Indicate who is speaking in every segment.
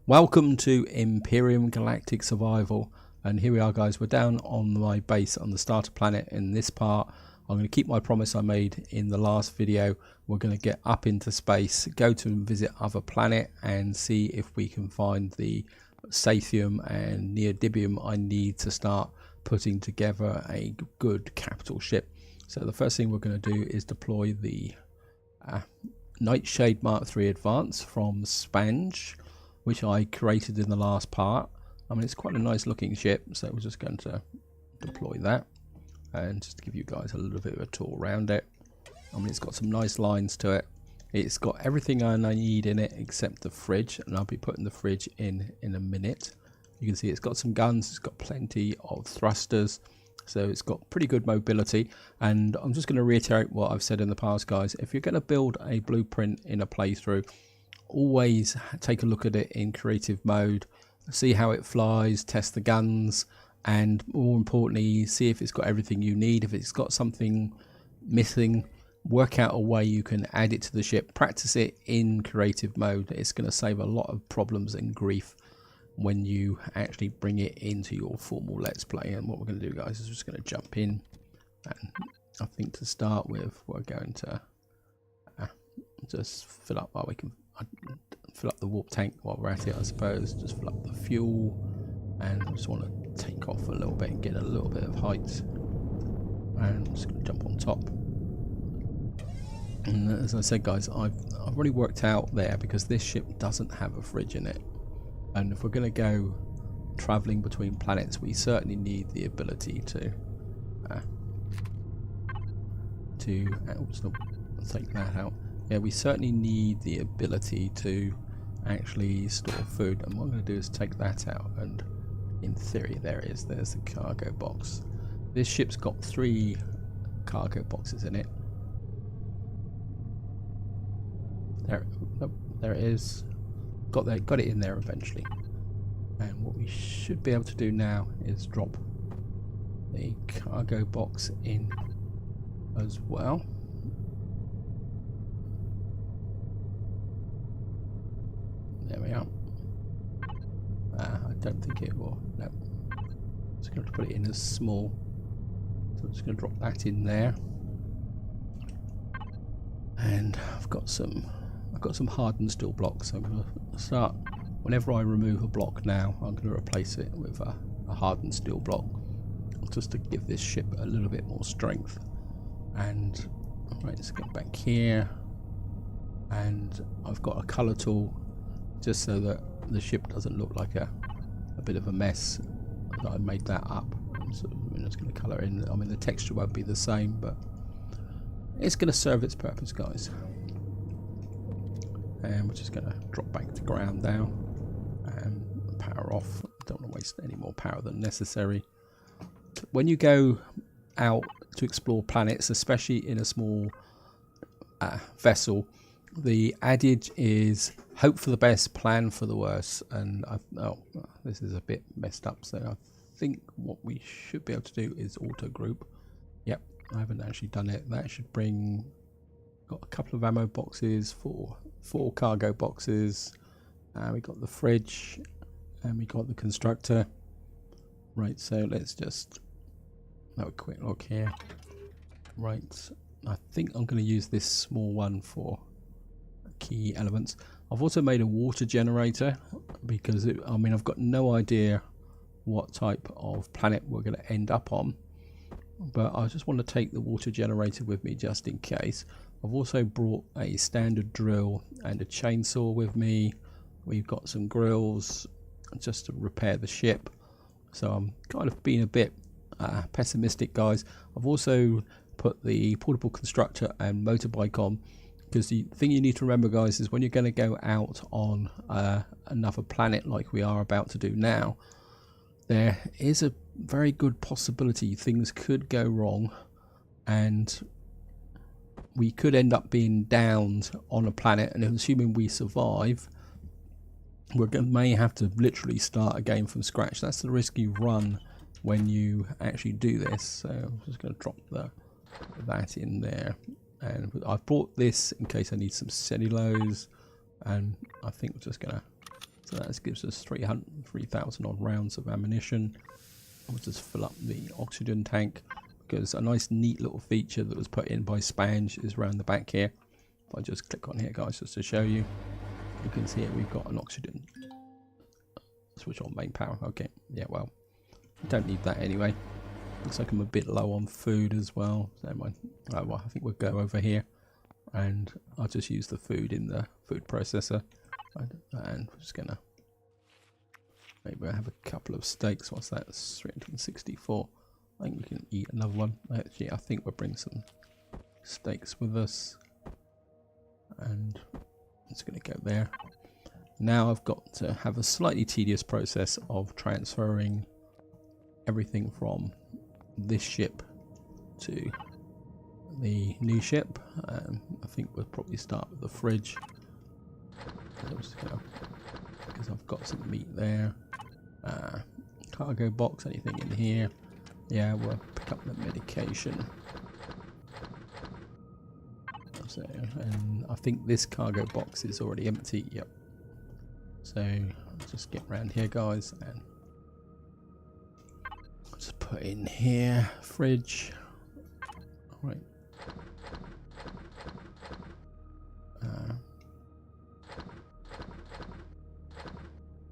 Speaker 1: Welcome to Empyrion Galactic Survival, and here we are guys, we're down on my base on the starter planet. In this part I'm going to keep my promise I made in the last video. We're going to get up into space, go to and visit other planet and see if we can find the sathium and neodymium I need to start putting together a good capital ship. So the first thing we're going to do is deploy the Nightshade Mark III Advance from Spange, which I created in the last part. I mean, it's quite a nice looking ship, so we're just going to deploy that and just give you guys a little bit of a tour around it. I mean, it's got some nice lines to it. It's got everything I need in it except the fridge, and I'll be putting the fridge in a minute. You can see it's got some guns, it's got plenty of thrusters, so it's got pretty good mobility. And I'm just going to reiterate what I've said in the past, guys. If you're going to build a blueprint in a playthrough, always take a look at it in creative mode, see how it flies, test the guns, and more importantly, see if it's got everything you need. If it's got something missing, work out a way you can add it to the ship. Practice it in creative mode. It's going to save a lot of problems and grief when you actually bring it into your formal let's play. And what we're going to do, guys, is we're just going to jump in, and I think to start with we're going to just fill up while we can. Fill up the warp tank while we're at it, I suppose. Just fill up the fuel, and I just want to take off a little bit and get a little bit of height. And I'm just going to jump on top. And as I said, guys, I've already worked out there, because this ship doesn't have a fridge in it, and if we're going to go traveling between planets, we certainly need the ability to take that out. Yeah, we certainly need the ability to actually store food, and what I'm going to do is take that out, and in theory there's the cargo box. This ship's got 3 cargo boxes in it. There it is. Got it in there eventually. And what we should be able to do now is drop the cargo box in as well. There we are. I don't think it will. No. Just going to put it in as small. So I'm just going to drop that in there. And I've got some hardened steel blocks. So I'm going to start. Whenever I remove a block now, I'm going to replace it with a hardened steel block, just to give this ship a little bit more strength. And right, let's get back here. And I've got a colour tool, just so that the ship doesn't look like a bit of a mess. I made that up, so I'm just going to colour in. I mean, the texture won't be the same, but it's going to serve its purpose, guys. And we're just going to drop back to ground now and power off. Don't want to waste any more power than necessary. When you go out to explore planets, especially in a small vessel, the adage is hope for the best, plan for the worst. And this is a bit messed up, so I think what we should be able to do is auto group. Yep, I haven't actually done it. That should bring, got a couple of ammo boxes for 4 cargo boxes. We got the fridge, and we got the constructor. Right, so let's just have a quick look here. Right, I think I'm going to use this small one for key elements. I've also made a water generator, because I mean, I've got no idea what type of planet we're going to end up on, but I just want to take the water generator with me just in case. I've also brought a standard drill and a chainsaw with me. We've got some grills just to repair the ship, so I'm kind of being a bit pessimistic, guys. I've also put the portable constructor and motorbike on, because the thing you need to remember, guys, is when you're going to go out on another planet like we are about to do now, there is a very good possibility things could go wrong, and we could end up being downed on a planet, and assuming we survive, may have to literally start again from scratch. That's the risk you run when you actually do this. So I'm just going to drop that in there. And I've brought this in case I need some cellulose, and I think we're just going to So that gives us 3,000 odd rounds of ammunition. We'll just fill up the oxygen tank, because a nice neat little feature that was put in by Spange is around the back here. If I just click on here, guys, just to show you, you can see it, we've got an oxygen. Switch on main power. Okay, yeah, well, don't need that anyway. Looks like I'm a bit low on food as well. So well, I think we'll go over here and I'll just use the food in the food processor. And we're just gonna maybe have a couple of steaks. What's that? 364. I think we can eat another one. Actually, I think we'll bring some steaks with us. And it's gonna go there. Now I've got to have a slightly tedious process of transferring everything from this ship to the new ship. I think we'll probably start with the fridge. Because I've got some meat there. Cargo box, anything in here? Yeah, we'll pick up the medication. So, and I think this cargo box is already empty. Yep. So I'll just get around here, guys, and just put in here fridge. All right.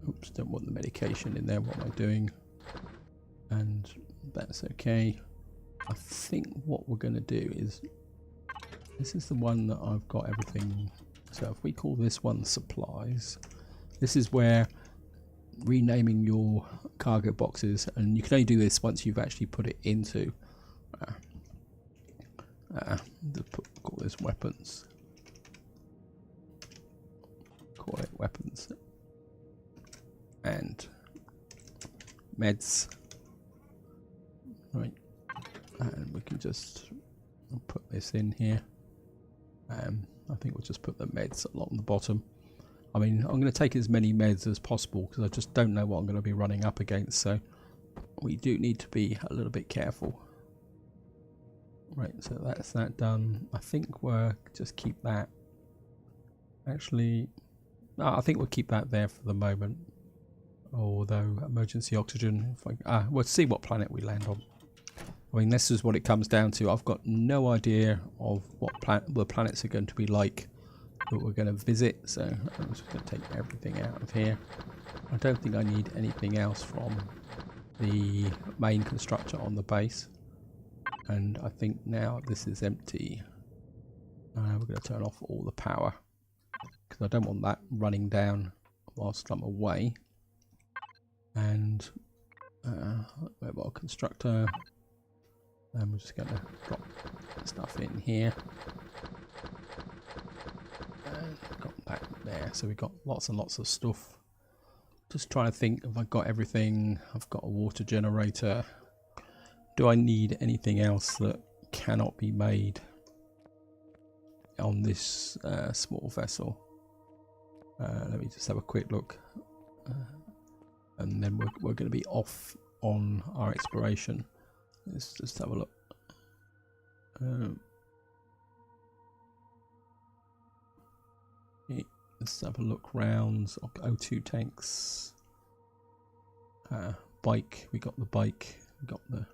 Speaker 1: Oops, don't want the medication in there. What am I doing? And that's okay. I think what we're going to do is, this is the one that I've got everything. So if we call this one supplies, this is where renaming your cargo boxes, and you can only do this once you've actually put it into call this weapons. Call it weapons and meds. Right, and we can just put this in here. I think we'll just put the meds along the bottom. I mean, I'm going to take as many meds as possible because I just don't know what I'm going to be running up against, so we do need to be a little bit careful. Right, so that's that done. I think we'll just keep that. Actually, no, I think we'll keep that there for the moment. Although emergency oxygen, we'll see what planet we land on. I mean, this is what it comes down to. I've got no idea of what the planets are going to be like that we're going to visit, so I'm just going to take everything out of here. I don't think I need anything else from the main constructor on the base, and I think now this is empty. We're going to turn off all the power because I don't want that running down whilst I'm away. And mobile constructor, and we're just going to drop stuff in here. Got that there, so we've got lots and lots of stuff. Just trying to think if I've got everything. I've got a water generator. Do I need anything else that cannot be made on this small vessel? Let me just have a quick look, and then we're going to be off on our exploration. Let's just have a look. Let's have a look round. O2 tanks, bike. We got the bike. We got the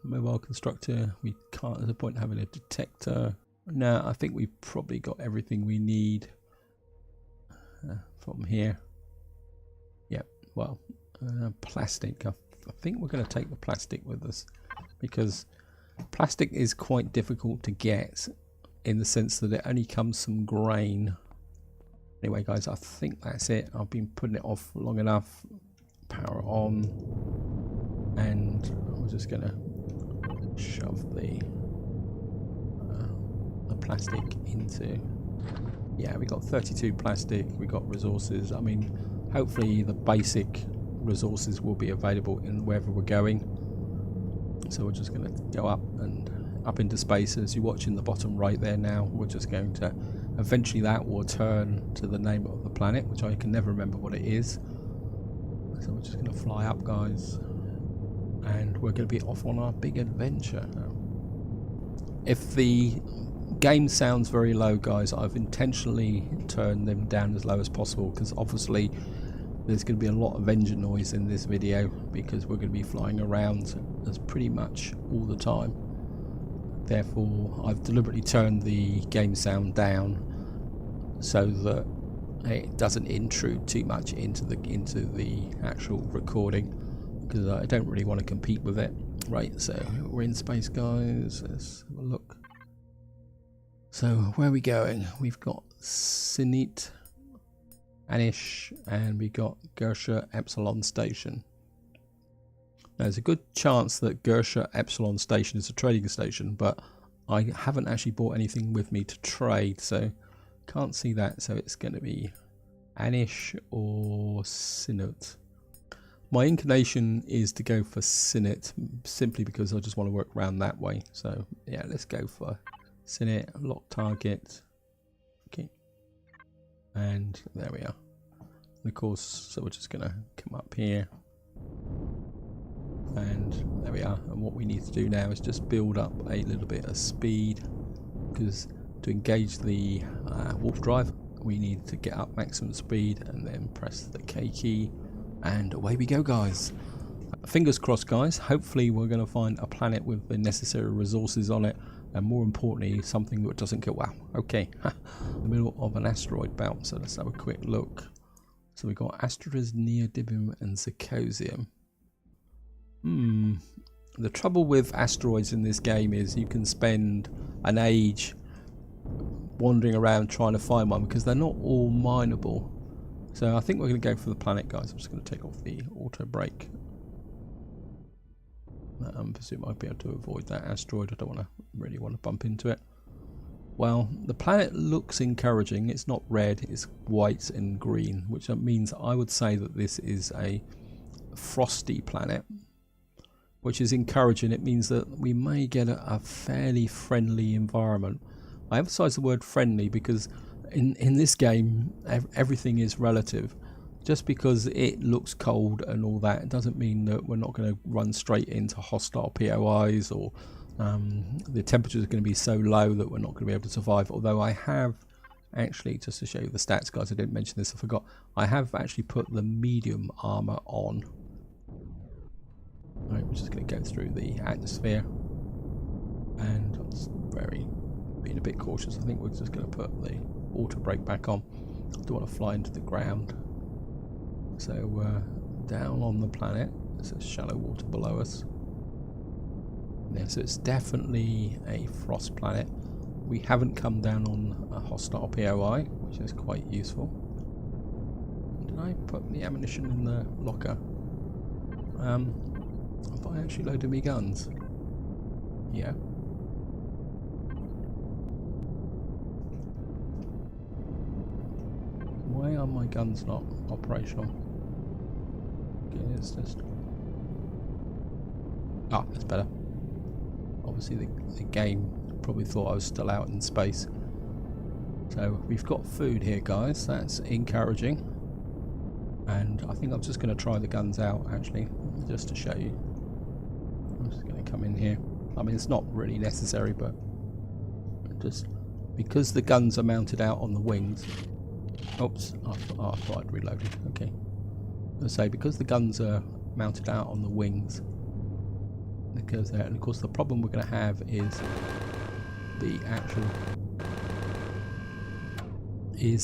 Speaker 1: mobile constructor. We can't. There's a point having a detector. No, I think we've probably got everything we need from here. Yep. Well, plastic. I think we're going to take the plastic with us because plastic is quite difficult to get, in the sense that it only comes from grain. Anyway, guys, I think that's it. I've been putting it off long enough. Power on, and we're just gonna shove the plastic into. Yeah, we got 32 plastic. We got resources. I mean, hopefully the basic resources will be available in wherever we're going. So we're just gonna go up and up into space. As you watch in the bottom right there now, we're just going to eventually, that will turn to the name of the planet, which I can never remember what it is. So we're just going to fly up, guys, and we're going to be off on our big adventure. If the game sounds very low, guys. I've intentionally turned them down as low as possible because obviously there's going to be a lot of engine noise in this video because we're going to be flying around as pretty much all the time. Therefore, I've deliberately turned the game sound down so that it doesn't intrude too much into the actual recording, because I don't really want to compete with it. Right, so we're in space, guys. Let's have a look. So where are we going? We've got Sinit, Anish, and we got Gersha Epsilon Station. Now, there's a good chance that Gersha Epsilon Station is a trading station, but I haven't actually brought anything with me to trade, so can't see that. So it's going to be Anish or Sinut. My inclination is to go for Sinit, simply because I just want to work around that way. So yeah, let's go for Sinit. Lock target. Okay, and there we are. And of course, so we're just going to come up here. And there we are. And what we need to do now is just build up a little bit of speed, because to engage the warp drive we need to get up maximum speed and then press the K key, and away we go, guys. Fingers crossed, guys. Hopefully we're going to find a planet with the necessary resources on it, and more importantly something that doesn't kill. Wow, okay. The middle of an asteroid belt, so let's have a quick look. So we got asteroids Neodymium and Zirconium. The trouble with asteroids in this game is you can spend an age wandering around trying to find one because they're not all mineable. So I think we're going to go for the planet, guys. I'm just going to take off the auto brake. I presume I'll be able to avoid that asteroid. I don't really want to bump into it. Well, the planet looks encouraging. It's not red, it's white and green, which means I would say that this is a frosty planet, which is encouraging. It means that we may get a fairly friendly environment. I emphasize the word friendly because in this game everything is relative. Just because it looks cold and all that, it doesn't mean that we're not going to run straight into hostile POIs, or the temperatures are going to be so low that we're not going to be able to survive. Although I have actually, just to show you the stats, guys, I didn't mention this, I forgot, I have actually put the medium armor on. Right, we're just going to go through the atmosphere, and being a bit cautious. I think we're just going to put the auto brake back on. I don't want to fly into the ground. So down on the planet, there's shallow water below us. Yeah, so it's definitely a frost planet. We haven't come down on a hostile POI, which is quite useful. Did I put the ammunition in the locker? Have I actually loaded me guns? Yeah. Why are my guns not operational? Okay, it's just... Ah, that's better. Obviously the game probably thought I was still out in space. So we've got food here, guys. That's encouraging. And I think I'm just going to try the guns out, actually, just to show you. I'm just going to come in here. I mean, it's not really necessary, but just because the guns are mounted out on the wings. Oops, I thought I'd reloaded. Okay. Let's say because the guns are mounted out on the wings, it goes there. And of course, the problem we're going to have is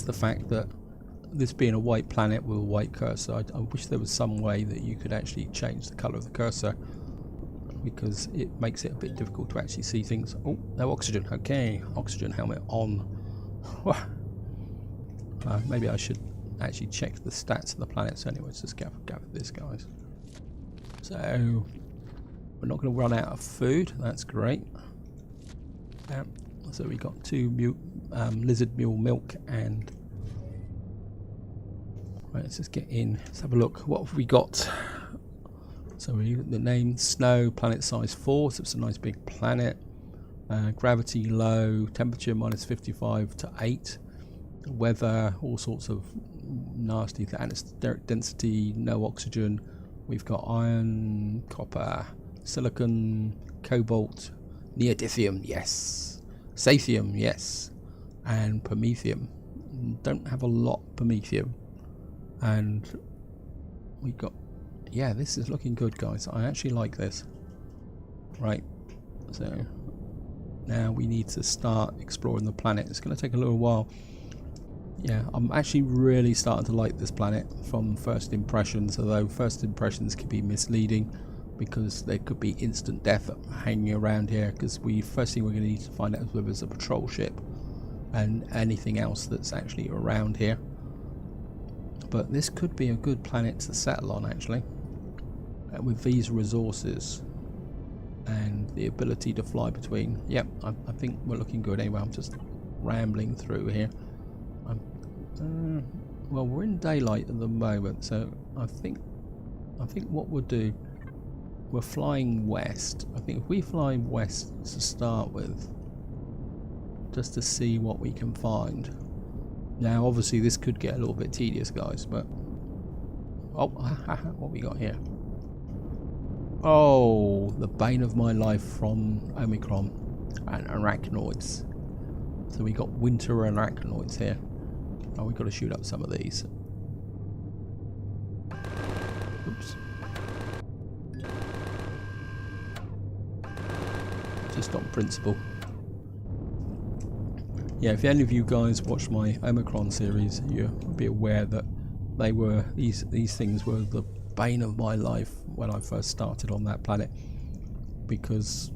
Speaker 1: the fact that this being a white planet with a white cursor, I wish there was some way that you could actually change the colour of the cursor, because it makes it a bit difficult to actually see things. Oh, no oxygen. Okay, oxygen helmet on. Maybe I should actually check the stats of the planets anyway. Let's just gather this, guys. So we're not going to run out of food. That's great. So we got 2 lizard mule milk and... Right, let's just get in. Let's have a look. What have we got? So the name Snow, planet size 4, so it's a nice big planet. Gravity low, temperature -55 to 8. Weather, all sorts of nasty atmospheric density, no oxygen. We've got iron, copper, silicon, cobalt, neodymium, yes. Sathium, yes, and Promethium. Don't have a lot Promethium, and we got, yeah, this is looking good, guys. I actually like this. Right, so now we need to start exploring the planet. It's going to take a little while. Yeah, I'm actually really starting to like this planet from first impressions, although first impressions can be misleading because there could be instant death hanging around here, because first thing we're going to need to find out is whether there's a patrol ship and anything else that's actually around here. But this could be a good planet to settle on, actually, with these resources and the ability to fly between. Yep, I think we're looking good. Anyway, I'm just rambling through here. Well, we're in daylight at the moment, so I think what we'll do, we're flying west. I think if we fly west to start with, just to see what we can find. Now, obviously, this could get a little bit tedious, guys, but oh, what we got here? Oh, the bane of my life from Omicron and arachnoids. So we got winter arachnoids here. Oh, we've got to shoot up some of these. Oops. Just on principle. Yeah, if any of you guys watched my Omicron series, you'll be aware that they were these things were the bane of my life when I first started on that planet, because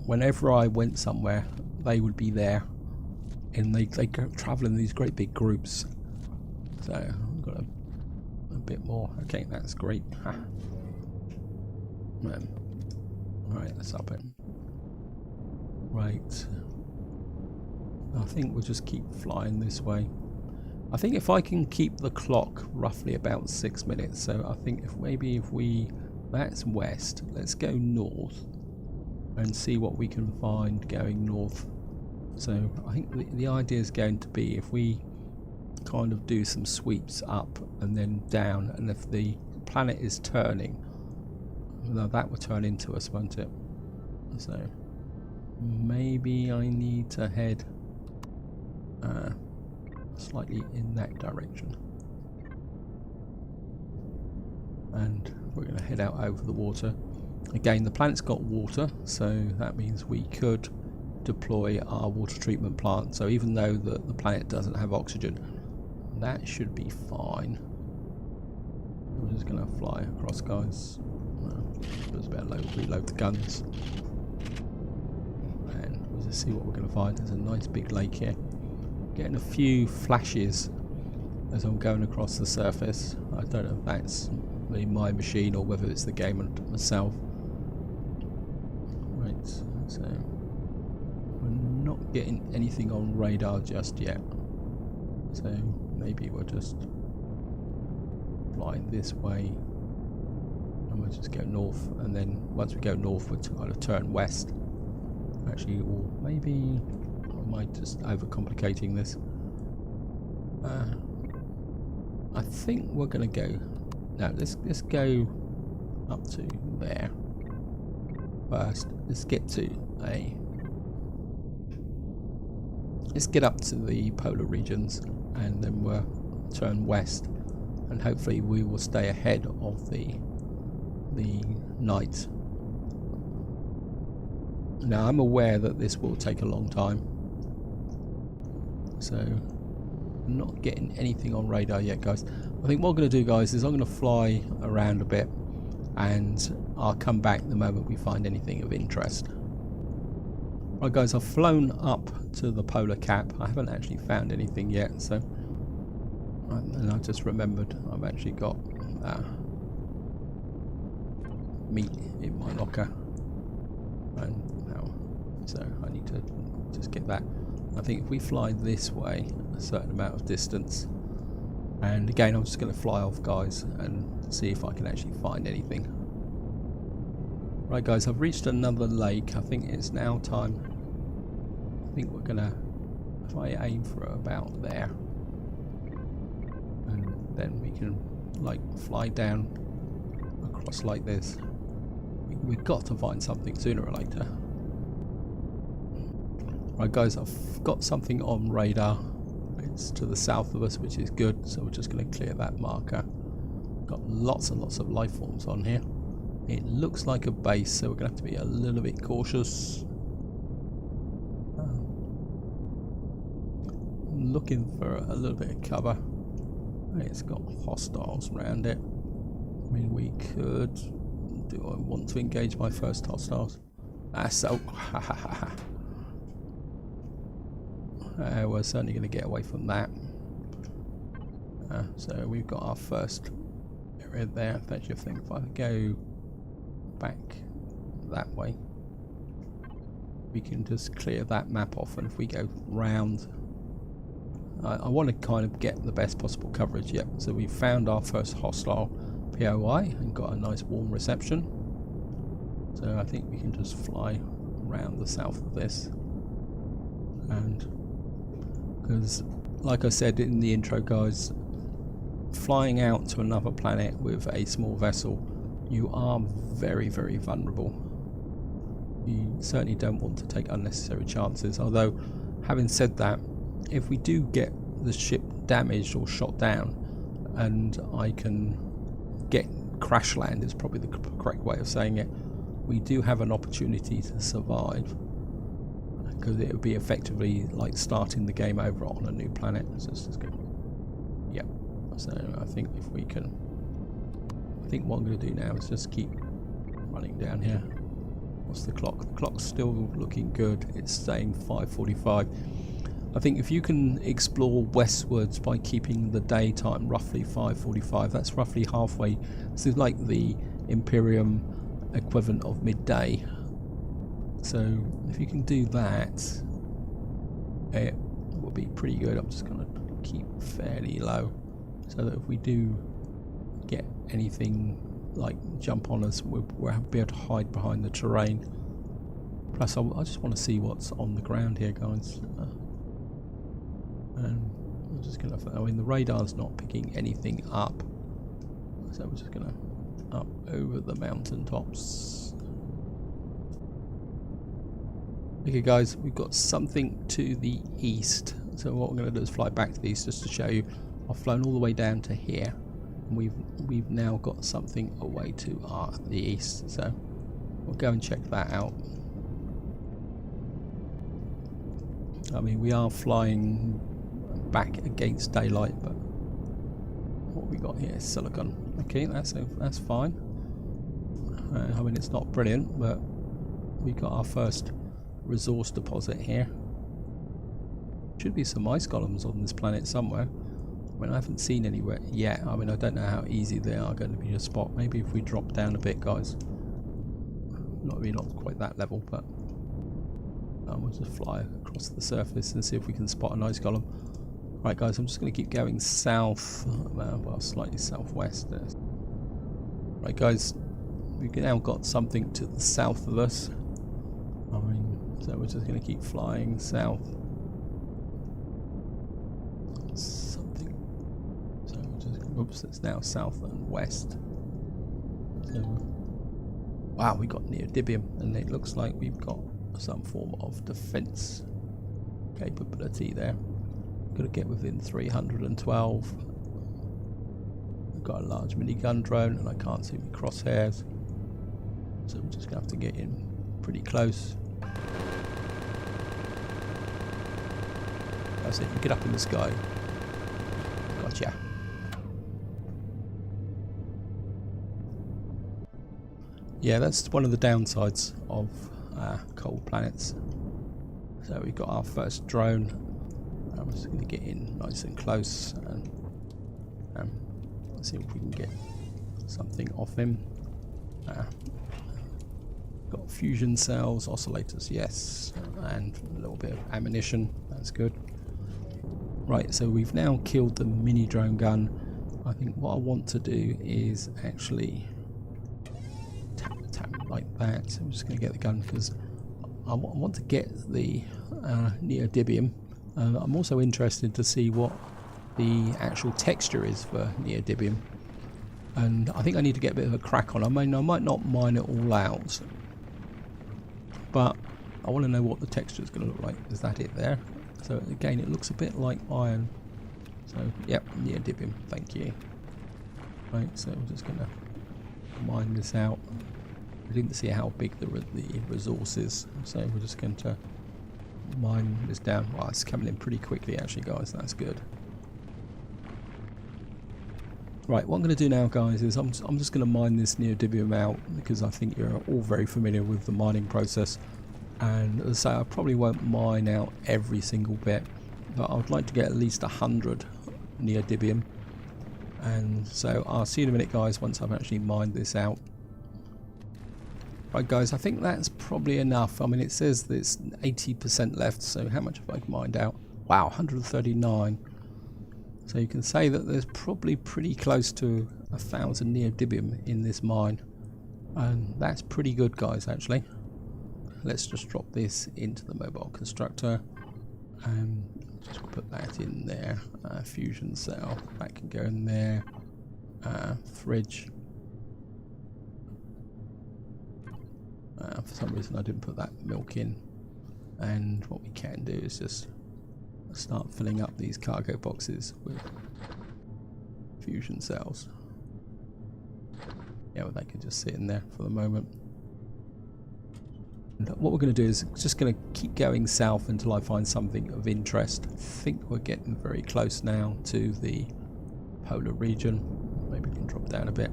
Speaker 1: whenever I went somewhere, they would be there, and they go travel in these great big groups. So I've got a bit more. Okay, that's great. Right, let's up it. Right, I think we'll just keep flying this way. I think if I can keep the clock roughly about 6 minutes, so I think if we, that's west, let's go north and see what we can find going north. So I think the idea is going to be, if we kind of do some sweeps up and then down, and if the planet is turning, now that will turn into us, won't it? So maybe I need to head slightly in that direction, and we're going to head out over the water. Again, the planet's got water, so that means we could deploy our water treatment plant. So even though the planet doesn't have oxygen, that should be fine. We're just going to fly across, guys. Just about reload the guns, and we'll just see what we're going to find. There's a nice big lake here. Getting a few flashes as I'm going across the surface. I don't know if that's really my machine or whether it's the game myself. Right, so we're not getting anything on radar just yet. So maybe we'll just fly this way, and we'll just go north, and then once we go north we'll kind of turn west. Actually, or maybe I might just overcomplicating this. I think we're going to go. Now let's go up to there first. Let's get up to the polar regions, and then we'll turn west, and hopefully we will stay ahead of the night. Now I'm aware that this will take a long time, so I'm not getting anything on radar yet, guys. I think what I'm going to do, guys, is I'm going to fly around a bit, and I'll come back the moment we find anything of interest. Right, guys, I've flown up to the polar cap. I haven't actually found anything yet, so, and I just remembered I've actually got meat in my locker, and so I need to just get that. I think if we fly this way a certain amount of distance, and again I'm just going to fly off, guys, and see if I can actually find anything. Right, guys, I've reached another lake. I think it's now time. I think we're gonna, if I aim for about there, and then we can like fly down across like this. We've got to find something sooner or later. Right guys, I've got something on radar. It's to the south of us, which is good, so we're just going to clear that marker. Got lots and lots of life forms on here. It looks like a base, so we're going to have to be a little bit cautious. I'm looking for a little bit of cover. It's got hostiles around it. I mean, we could... Do I want to engage my first hostiles? So... we're certainly going to get away from that. So we've got our first area there. That's your thing. If I go back that way, we can just clear that map off, and if we go round, I want to kind of get the best possible coverage. Yep. So we found our first hostile POI and got a nice warm reception. So I think we can just fly around the south of this, and because like I said in the intro guys, flying out to another planet with a small vessel, you are very, very vulnerable. You certainly don't want to take unnecessary chances, although having said that, if we do get the ship damaged or shot down, and I can get crash land is probably the correct way of saying it, we do have an opportunity to survive, because it would be effectively like starting the game over on a new planet. So it's just good. Yep. So I think if we can, I think what I'm going to do now is just keep running down here. What's the clock? The clock's still looking good. It's saying 5:45. I think if you can explore westwards by keeping the daytime roughly 5:45, that's roughly halfway. This is like the Empyrion equivalent of midday. So if you can do that, it will be pretty good. I'm just going to keep fairly low, so that if we do get anything like jump on us, we'll be able to hide behind the terrain. Plus, I just want to see what's on the ground here, guys. And I'm just going to, I mean, the radar's not picking anything up, so we're just going to up over the mountain tops. Okay guys, we've got something to the east, so what we're going to do is fly back to the east just to show you. I've flown all the way down to here, and we've now got something away to the east, so we'll go and check that out. I mean, we are flying back against daylight, but what we got here is silicon. Okay, that's fine. I mean, it's not brilliant, but we got our first resource deposit here. Should be some ice columns on this planet somewhere. I mean, I haven't seen anywhere yet. I mean, I don't know how easy they are going to be to spot. Maybe if we drop down a bit, guys. Not quite that level, but we'll just fly across the surface and see if we can spot an ice column. Right, guys, I'm just going to keep going south, well, slightly southwest. Right, guys, we've now got something to the south of us. I mean, so we're just going to keep flying south. Something. So we're just, oops, it's now south and west. So, wow, we got neodymium, and it looks like we've got some form of defense capability there. Got to get within 312. We've got a large minigun drone, and I can't see my crosshairs, so we're just going to have to get in pretty close. That's it, you get up in the sky. Gotcha. Yeah, that's one of the downsides of cold planets. So we've got our first drone. I'm just going to get in nice and close, and let's see if we can get something off him. Got fusion cells, oscillators, yes, and a little bit of ammunition. That's good. Right, so we've now killed the mini drone gun. I think what I want to do is actually tap like that. So I'm just going to get the gun because I want to get the neodymium. I'm also interested to see what the actual texture is for neodymium, and I think I need to get a bit of a crack on. I mean, I might not mine it all out, but I want to know what the texture is going to look like. Is that it there? So again, it looks a bit like iron. So yep, neodymium. Thank you. Right, so we're just going to mine this out. We didn't see how big the resource is, so we're just going to mine this down. Wow, it's coming in pretty quickly actually, guys. That's good. Right, what I'm going to do now, guys, is I'm just going to mine this neodymium out, because I think you're all very familiar with the mining process. And as I say, I probably won't mine out every single bit, but I would like to get at least 100 neodymium. And so I'll see you in a minute, guys, once I've actually mined this out. Right, guys, I think that's probably enough. I mean, it says there's 80% left, so how much have I mined out? Wow, 139. So you can say that there's probably pretty close to 1,000 neodymium in this mine. And that's pretty good, guys, actually. Let's just drop this into the mobile constructor. And just put that in there. Fusion cell, that can go in there. Fridge. For some reason I didn't put that milk in. And what we can do is just start filling up these cargo boxes with fusion cells. Yeah, well, they can just sit in there for the moment. And what we're going to do is just going to keep going south until I find something of interest. I think we're getting very close now to the polar region. Maybe we can drop down a bit.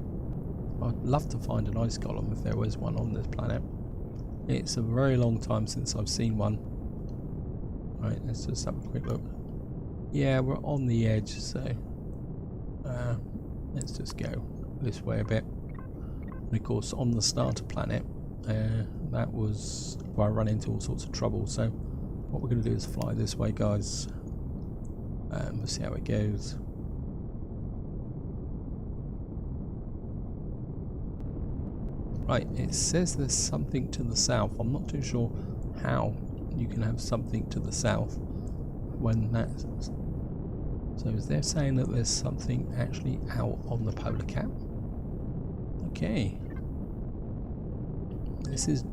Speaker 1: I'd love to find an ice column if there was one on this planet. It's a very long time since I've seen one. Right, let's just have a quick look. Yeah, we're on the edge, so let's just go this way a bit. And of course, on the starter planet, that was where I run into all sorts of trouble. So what we're going to do is fly this way, guys. We'll see how it goes. Right, it says there's something to the south. I'm not too sure how you can have something to the south when that's... So is there saying that there's something actually out on the polar cap? Okay. This is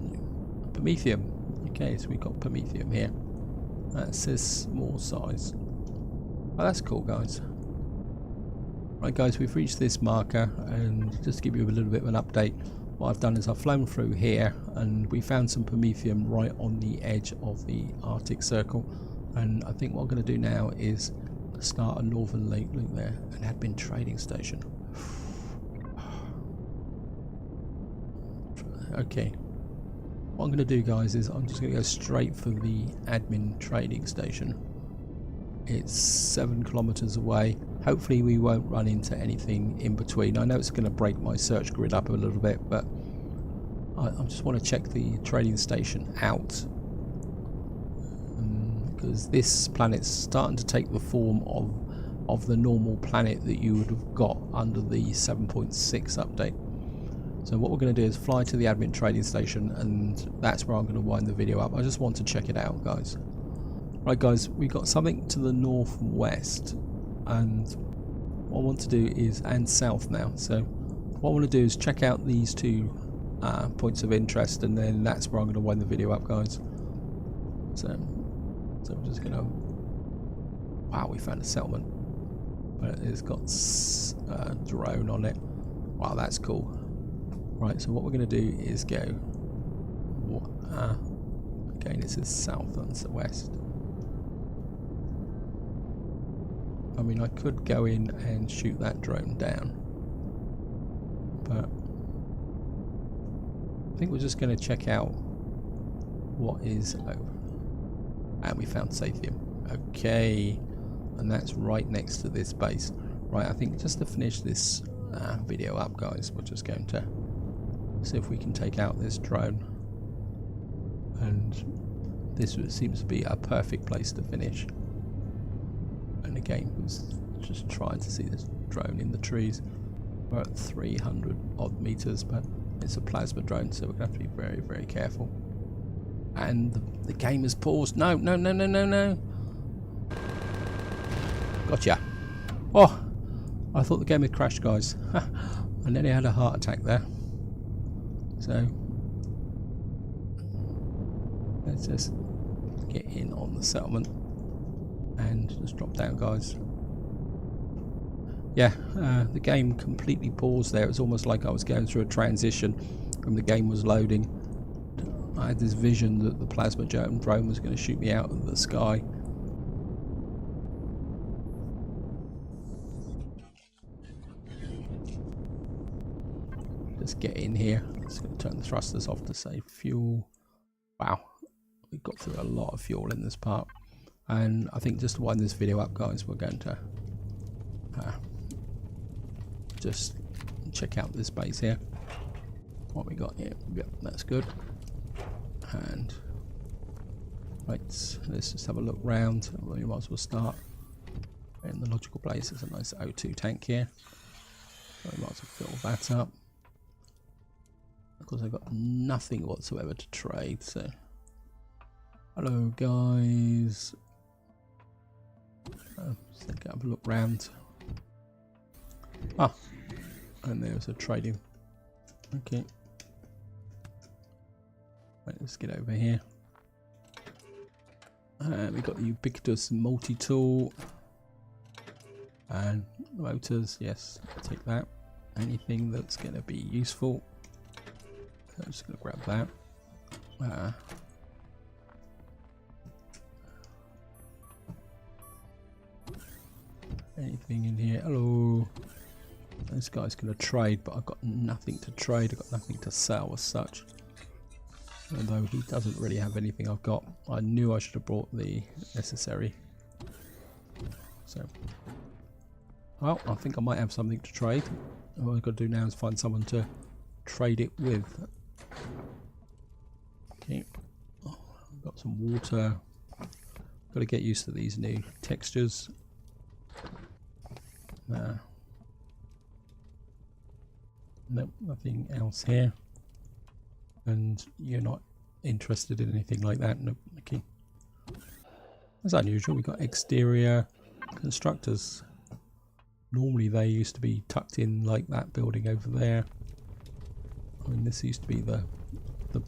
Speaker 1: Promethium. Okay, so we've got Promethium here. That says small size. Oh, that's cool, guys. Right, guys, we've reached this marker, and just to give you a little bit of an update, what I've done is I've flown through here and we found some Promethium right on the edge of the Arctic Circle, and I think what I'm going to do now is start a northern link loop there, an admin trading station. Okay, what I'm going to do, guys, is I'm just going to go straight for the admin trading station. It's 7 kilometers away. Hopefully we won't run into anything in between. I know it's going to break my search grid up a little bit, but I just want to check the trading station out, because this planet's starting to take the form of the normal planet that you would have got under the 7.6 update. So what we're going to do is fly to the admin trading station, and that's where I'm going to wind the video up. I just want to check it out, guys. Right, guys, we've got something to the northwest, and what I want to do is, and south now, so what I want to do is check out these two points of interest, and then that's where I'm going to wind the video up, guys. So I'm just going to... Wow, we found a settlement, but it's got a drone on it. Wow, that's cool. Right, so what we're going to do is go... again, it says south and west. I mean, I could go in and shoot that drone down, but I think we're just going to check out what is over. And we found Sathium. Okay, and that's right next to this base. Right, I think just to finish this video up, guys, we're just going to see if we can take out this drone. And this seems to be a perfect place to finish. And again, I was just trying to see this drone in the trees. We're at 300 odd meters, but it's a plasma drone, so we're going to have to be very, very careful. And the game has paused. No, no, no, no, no, no. Gotcha. Oh, I thought the game had crashed, guys. I nearly had a heart attack there. So Let's just get in on the settlement and just drop down, guys. Yeah, the game completely paused there. It was almost like I was going through a transition when the game was loading. I had this vision that the plasma drone was going to shoot me out of the sky. Just get in here. Just going to turn the thrusters off to save fuel. Wow, we got through a lot of fuel in this part. And I think just to wind this video up, guys, we're going to just check out this base here. What we got here? Yep, that's good. And right, let's just have a look round. We might as well start in the logical place. There's a nice O2 tank here. So we might as well fill that up. Of course, I've got nothing whatsoever to trade. So, hello, guys. Let's have a look round. Ah, and there's a trading. Okay. Right, let's get over here. We've got the ubiquitous multi-tool and motors. Yes, I'll take that. Anything that's going to be useful. So I'm just going to grab that. Anything in here? Hello. This guy's going to trade, but I've got nothing to trade. I've got nothing to sell as such. Although he doesn't really have anything I've got. I knew I should have brought the necessary. So, well, I think I might have something to trade. All I've got to do now is find someone to trade it with. Okay. Oh, I've got some water. Got to get used to these new textures. Nope, nothing else here. And you're not interested in anything like that? Nope. Okay. That's unusual. We've got exterior constructors. Normally they used to be tucked in like that building over there. I mean, this used to be the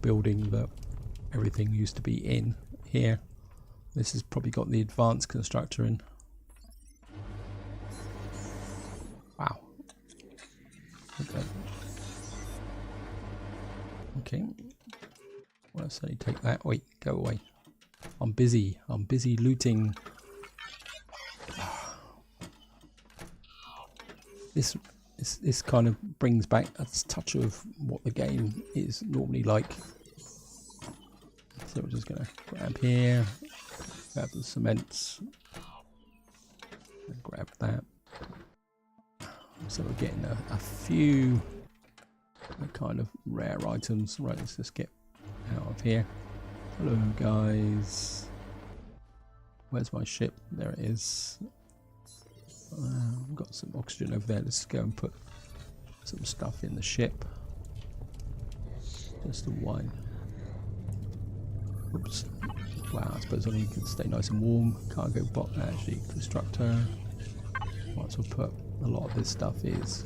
Speaker 1: building that everything used to be in here. This has probably got the advanced constructor in. Wow. Okay. Okay. Well, so you take that. Wait, go away. I'm busy. I'm busy looting. This kind of brings back a touch of what the game is normally like. So we're just gonna grab here, grab the cements, and grab that. So we're getting a few kind of rare items. Right, let's just get out of here. Hello, guys. Where's my ship? There it is. I've got some oxygen over there. Let's go and put some stuff in the ship. Just to wind. Oops. Wow, I suppose only you can stay nice and warm. Cargo bot, actually, constructor. Might as well put a lot of this stuff is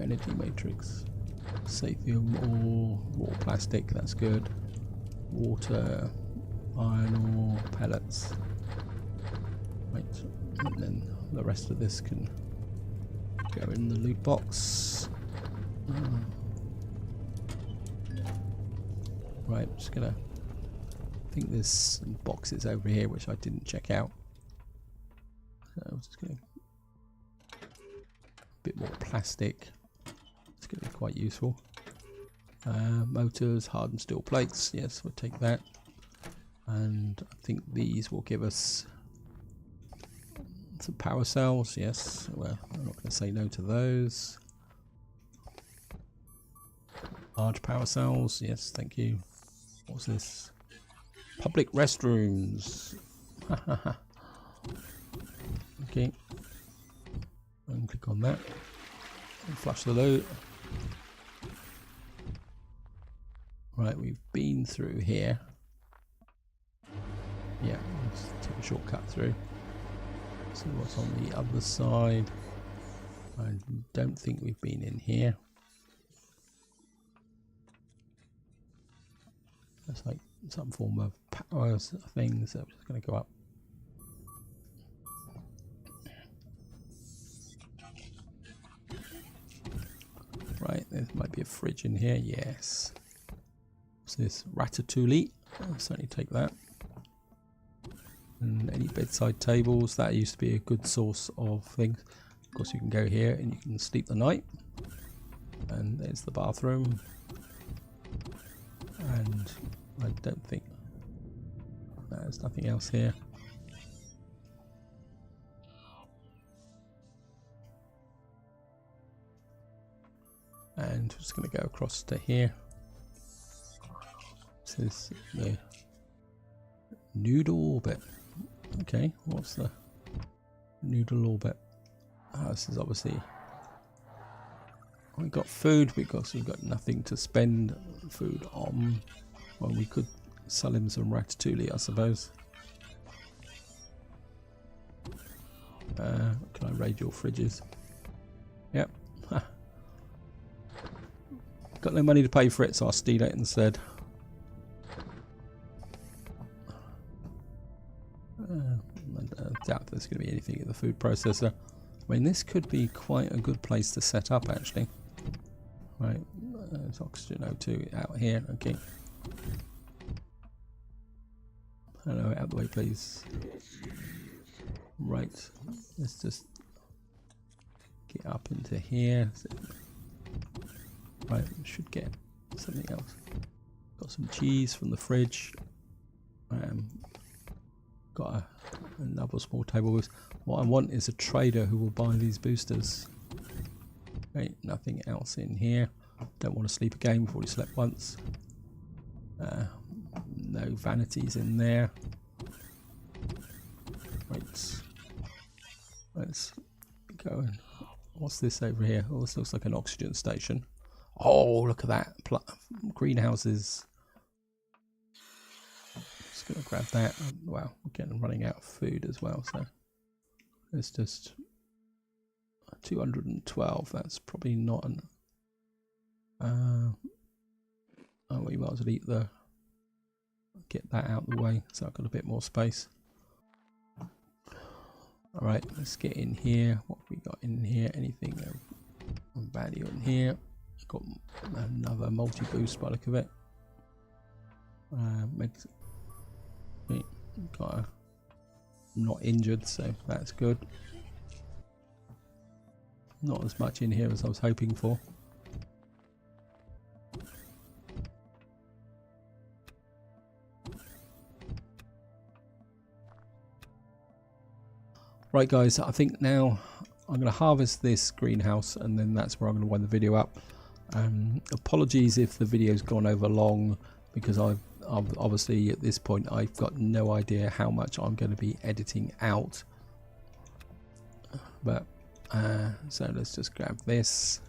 Speaker 1: energy matrix. Sathium ore, raw plastic, that's good. Water, iron ore, pellets. Right, and then the rest of this can go in the loot box. Right, I'm just gonna. I think there's some boxes over here which I didn't check out. So I'm just gonna. A bit more plastic. It's gonna be quite useful. Motors, hardened steel plates. Yes, we'll take that. And I think these will give us some power cells. Yes, well, I'm not going to say no to those. Large power cells. Yes, thank you. What's this? Public restrooms. Okay. And click on that. And flush the loot. Right, we've been through here. Yeah, let's take a shortcut through. See what's on the other side. I don't think we've been in here. It's like some form of power thing, so I'm just going to go up. Right, there might be a fridge in here. Yes. What's this? Ratatouille. I'll certainly take that. And any bedside tables. That used to be a good source of things. Of course, you can go here and you can sleep the night. And there's the bathroom. And I don't think there's nothing else here. And just going to go across to here. This is the noodle orbit. Okay, what's the noodle orbit? This is obviously, we got food because we've got nothing to spend food on. Well, we could sell him some ratatouille, I suppose. Can I raid your fridges? Yep. Got no money to pay for it, so I'll steal it instead. I doubt there's going to be anything in the food processor. I mean, this could be quite a good place to set up, actually. Right, there's oxygen O2 out here. Okay. Hello, out of the way, please. Right, let's just get up into here. Right, we should get something else. Got some cheese from the fridge. Got another small table boost. What I want is a trader who will buy these boosters. Right, nothing else in here. Don't want to sleep again. We've already slept once. No vanities in there. Right, let's go. And what's this over here? Oh, this looks like an oxygen station. Oh, look at that. Greenhouses. Just going to grab that. Wow, we're running out of food as well. So it's just 212. That's probably not an... oh, we might as well get that out of the way. So I've got a bit more space. Alright, let's get in here. What have we got in here? Anything of value in here? Got another multi-boost by the look of it. I'm not injured, so that's good. Not as much in here as I was hoping for. Right guys, I think now I'm going to harvest this greenhouse and then that's where I'm going to wind the video up. Apologies if the video's gone over long, because I've obviously at this point I've got no idea how much I'm going to be editing out. But so let's just grab this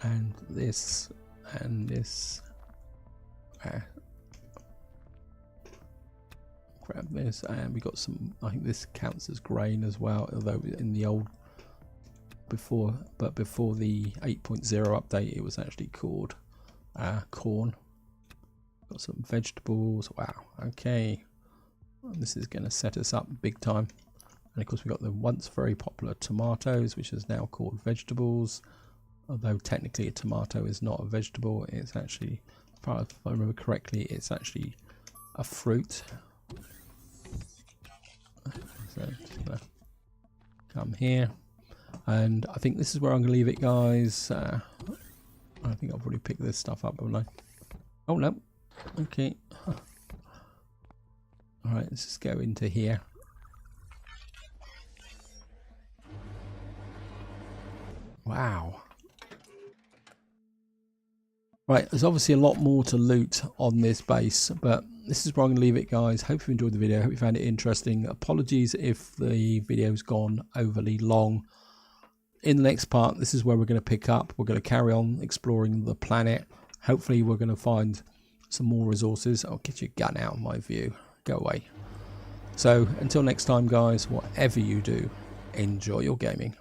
Speaker 1: and this and this. Grab this, and we got some. I think this counts as grain as well, although in the old before the 8.0 update it was actually called corn. Got some vegetables. Wow, okay, this is going to set us up big time. And of course we got the once very popular tomatoes, which is now called vegetables, although technically a tomato is not a vegetable. It's actually, if I remember correctly, it's actually a fruit. So just gonna come here, and I think this is where I'm gonna leave it, guys. I think I've already picked this stuff up, haven't I? Oh no. Okay. All right, let's just go into here. Wow. Right, there's obviously a lot more to loot on this base, but this is where I'm going to leave it, guys. Hope you enjoyed the video. Hope you found it interesting. Apologies if the video's gone overly long. In the next part, this is where we're going to pick up. We're going to carry on exploring the planet. Hopefully we're going to find some more resources. I'll get your gun out of my view. Go away. So until next time, guys, whatever you do, enjoy your gaming.